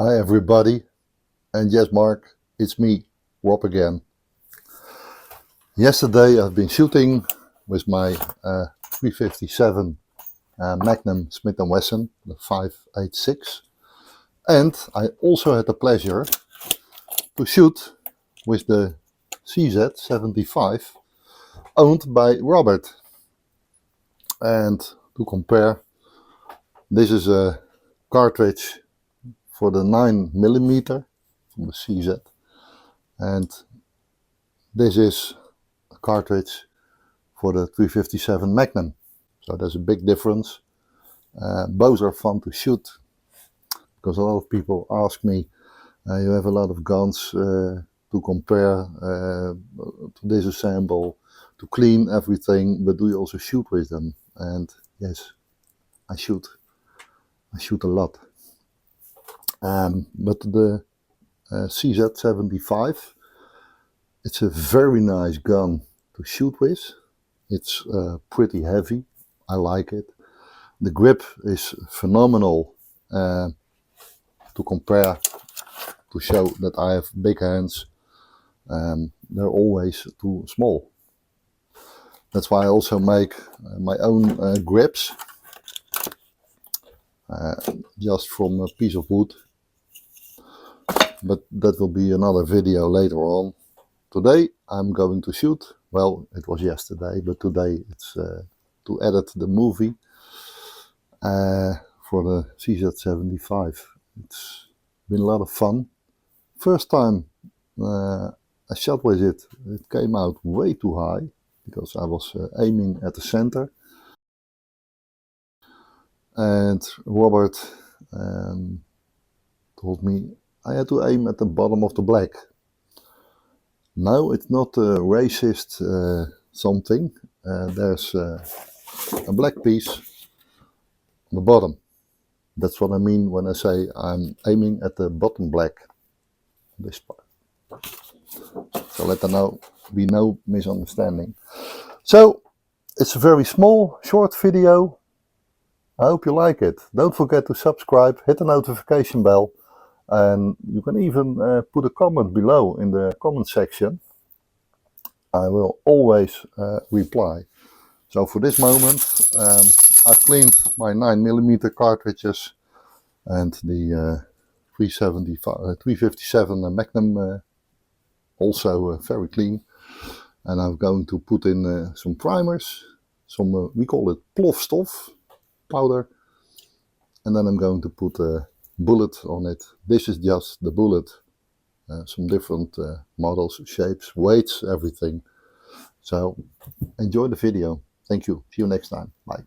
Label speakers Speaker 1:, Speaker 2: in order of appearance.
Speaker 1: Hi everybody, and yes Mark, it's me, Rob again. Yesterday I've been shooting with my 357 Magnum Smit & Wesson, the 586, and I also had the pleasure to shoot with the CZ75 owned by Robert. And to compare, this is a cartridge for the 9mm from the CZ, and this is a cartridge for the 357 Magnum. So there's a big difference. Both are fun to shoot because a lot of people ask me, you have a lot of guns to compare, to disassemble, to clean everything, but do you also shoot with them? And yes, I shoot a lot. But the CZ75, it's a very nice gun to shoot with. It's pretty heavy. I like it. The grip is phenomenal to compare, to show that I have big hands. They're always too small. That's why I also make my own grips, just from a piece of wood. But that will be another video later on. Today I'm going to shoot, well, it was yesterday, but today it's to edit the movie for the CZ75. It's been a lot of fun. First time I shot with it, it came out way too high because I was aiming at the center. And Robert told me I had to aim at the bottom of the black. No, it's not a racist something. There's a black piece on the bottom. That's what I mean when I say I'm aiming at the bottom black. This part. So let there be no misunderstanding. So it's a very small, short video. I hope you like it. Don't forget to subscribe, hit the notification bell. And you can even put a comment below in the comment section. I will always reply. So for this moment, I've cleaned my 9mm cartridges and the 357 Magnum also very clean. And I'm going to put in some primers, some we call it plofstof powder, and then I'm going to put a bullet on it. This is just the bullet. Some different models, shapes, weights, everything. So enjoy the video. Thank you. See you next time. Bye.